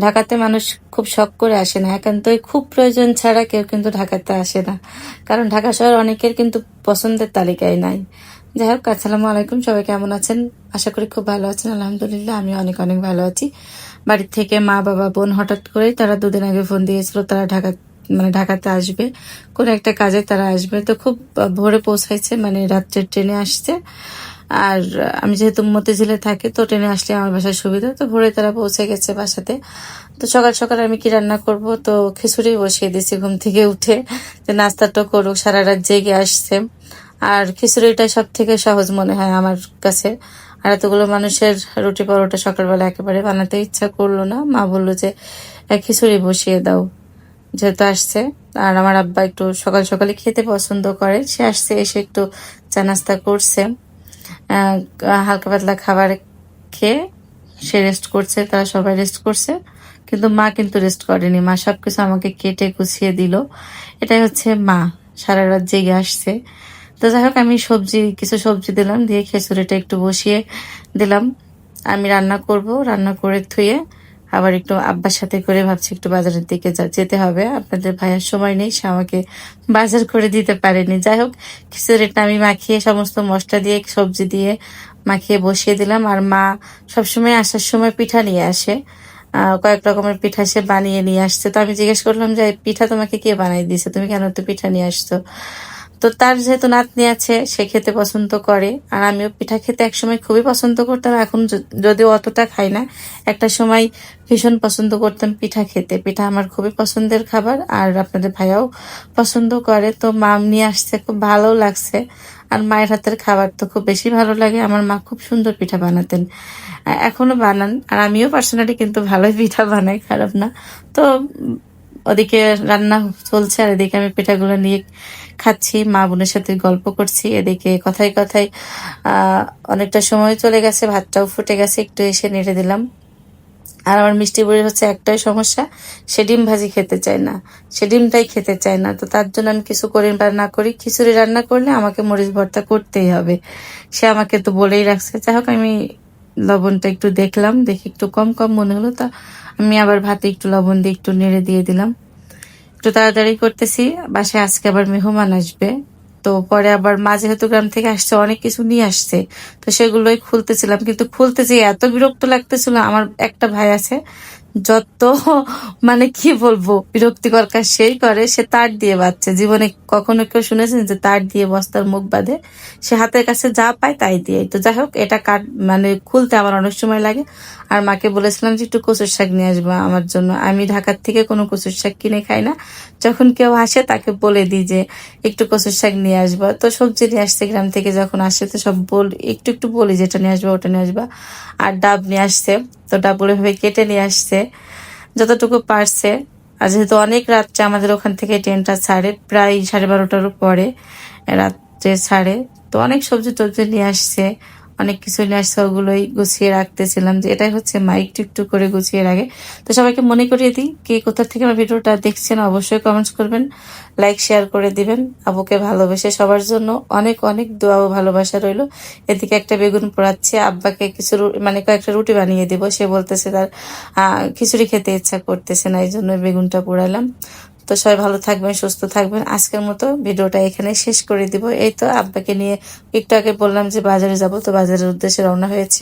ঢাকাতে মানুষ খুব শখ করে আসে না, একান্তই খুব প্রয়োজন ছাড়া কেউ কিন্তু ঢাকাতে আসে না, কারণ ঢাকা শহর অনেকের কিন্তু পছন্দের তালিকায় নাই। যাই হোক, আসসালামু আলাইকুম, সবাই কেমন আছেন? আশা করি খুব ভালো আছেন। আলহামদুলিল্লাহ, আমি অনেক অনেক ভালো আছি। বাড়ির থেকে মা বাবা বোন হঠাৎ করেই তারা দুদিন আগে ফোন দিয়েছিল তারা ঢাকাতে আসবে, কোনো একটা কাজে তারা আসবে। তো খুব ভোরে পৌঁছাইছে, মানে রাত্রের ট্রেনে আসছে। আর আমি যেহেতু মতিঝিলে থাকি, তো ট্রেনে আসলে আমার বাসার সুবিধা, তো ভোরে তারা পৌঁছে গেছে বাসাতে। তো সকাল সকাল আমি কি রান্না করব, তো খিচুড়ি বসিয়ে দিয়েছি ঘুম থেকে উঠে, যে নাস্তাটা করুক, সারা রাত জেগে আসছে। আর খিচুড়িটা সব থেকে সহজ মনে হয় আমার কাছে। আর এতগুলো মানুষের রুটি পরোটা সকালবেলা একেবারে বানাতে ইচ্ছা করলো না। মা বললো যে খিচুড়ি বসিয়ে দাও, যেহেতু আসছে। আর আমার আব্বা একটু সকাল সকালে খেতে পছন্দ করে, সে আসছে, এসে একটু চা নাস্তা করছে, আহ, হালকা পাতলা খাবার খেয়ে সে রেস্ট করছে, তারা সবাই রেস্ট করছে। কিন্তু মা কিন্তু রেস্ট করেনি, মা সবকিছু আমাকে কেটে গুছিয়ে দিল। এটাই হচ্ছে মা, সারা রাত জেগে আসছে। তো যাই হোক, আমি কিছু সবজি দিলাম, দিয়ে খিচুড়িটা একটু বসিয়ে দিলাম। আমি রান্না করব, রান্না করে ধুয়ে আবার একটু আব্বার সাথে করে ভাবছি একটু বাজারের দিকে যেতে হবে। আপনাদের ভাইয়ের সময় নেই, সে আমাকে বাজার করে দিতে পারেনি। যাই হোক, খিচুড়িটা আমি মাখিয়ে সমস্ত মশলা দিয়ে সবজি দিয়ে মাখিয়ে বসিয়ে দিলাম। আর মা সবসময় আসার সময় পিঠা নিয়ে আসে, কয়েক রকমের পিঠা সে বানিয়ে নিয়ে আসছে। তো আমি জিজ্ঞেস করলাম যে পিঠা তোমাকে কে বানিয়ে দিয়েছে, তুমি কেন তো পিঠা নিয়ে আসছো? তো তার যেহেতু নাতনি আছে, সে খেতে পছন্দ করে। আর আমিও পিঠা খেতে একসময় খুবই পছন্দ করতাম, এখন যদিও অতটা খাই না। একটা সময় ভীষণ পছন্দ করতাম পিঠা খেতে, পিঠা আমার খুবই পছন্দের খাবার। আর আপনাদের ভাইয়াও পছন্দ করে। তো মা নিয়ে আসছে, খুব ভালো লাগছে। আর মায়ের হাতের খাবার তো খুব বেশি ভালো লাগে। আমার মা খুব সুন্দর পিঠা বানাতেন, এখনো বানান। আর আমিও পার্সোনালি কিন্তু ভালোই পিঠা বানাই, খারাপ না। তো ওদিকে রান্না চলছে, আর এদিকে আমি পিঠাগুলো নিয়ে খাচ্ছি, মা বোনের সাথে গল্প করছি। এদিকে কথায় কথায় অনেকটা সময় চলে গেছে, ভাতটাও ফুটে গেছে, একটু এসে নেড়ে দিলাম। আর আমার মিষ্টি বুড়ির হচ্ছে একটাই সমস্যা, সে ডিম ভাজি খেতে চায় না, সে ডিমটাই খেতে চায় না। তো তার জন্য আমি কিছু করি বা না করি, খিচুড়ি রান্না করলে আমাকে মরিচ ভর্তা করতেই হবে, সে আমাকে তো বলেই রাখছে। যাই হোক, আমি লবণটা একটু দেখলাম, দেখে একটু কম কম মনে হলো, তা আমি আবার ভাতে একটু লবণ দিয়ে একটু নেড়ে দিয়ে দিলাম। একটু তাড়াতাড়ি করতেছি, বাসায় আজকে আবার মেহমান আসবে। তো পরে আবার মা যেহেতু গ্রাম থেকে আসছে, অনেক কিছু নিয়ে আসছে, তো সেগুলোই খুলতেছিলাম। কিন্তু খুলতে যে এত বিরক্ত লাগতেছিল, আমার একটা ভাই আছে, যত মানে কি বলবো, বিরক্তিকর কাজ সেই করে। সে তার দিয়ে বাঁধছে, জীবনে কখনো কেউ শুনেছেন যে তার দিয়ে বস্তার মুখ বাঁধে? সে হাতের কাছে যা পায় তাই দিয়ে। তো যাই হোক, এটা মানে খুলতে আমার অনেক সময় লাগে। আর মাকে বলেছিলাম যে একটু কচুর শাক নিয়ে আসবা আমার জন্য, আমি ঢাকার থেকে কোনো কচুর শাক কিনে খাই না। যখন কেউ আসে তাকে বলে দিই যে একটু কচুর শাক নিয়ে আসবা। তো সবজি নিয়ে আসছে গ্রাম থেকে, যখন আসে তো সব একটু একটু বলি যেটা নিয়ে আসবা ওটা নিয়ে আসবা। আর ডাব নিয়ে আসছে, তো ডাবগুলো ভাবে কেটে নিয়ে আসছে যতটুকু পারছে। আর যেহেতু অনেক রাত্রে আমাদের ওখান থেকে ট্রেনটা ছাড়ে, প্রায় 12:30টারও পরে রাত্রে ছাড়ে, তো অনেক সবজি টবজি নিয়ে আসছে, অনেক কিছু নিয়ে আসছে। ওগুলোই গুছিয়ে রাখতেছিলাম, যে এটাই হচ্ছে মা একটু একটু করে গুছিয়ে রাখে। তো সবাইকে মনে করিয়ে দিই, কে কোথা থেকে আমার ভিডিওটা দেখছেন অবশ্যই কমেন্টস করবেন, লাইক শেয়ার করে দিবেন। আবুকে ভালোবেসে সবার জন্য অনেক অনেক দোয়া ও ভালোবাসা রইলো। এদিকে একটা বেগুন পোড়াচ্ছে, আব্বাকে কিছু মানে কয়েকটা রুটি বানিয়ে দিব, সে বলতেছে তার খিচুড়ি খেতে ইচ্ছা করতেছে না, এই জন্য বেগুনটা পোড়ালাম। তো সবাই ভালো থাকবেন, সুস্থ থাকবেন। আজকের মতো ভিডিওটা এখানে শেষ করে দিব। এই তো আব্বাকে নিয়ে একটু আগে বললাম যে বাজারে যাব, তো বাজারের উদ্দেশ্যে রওনা হয়েছে।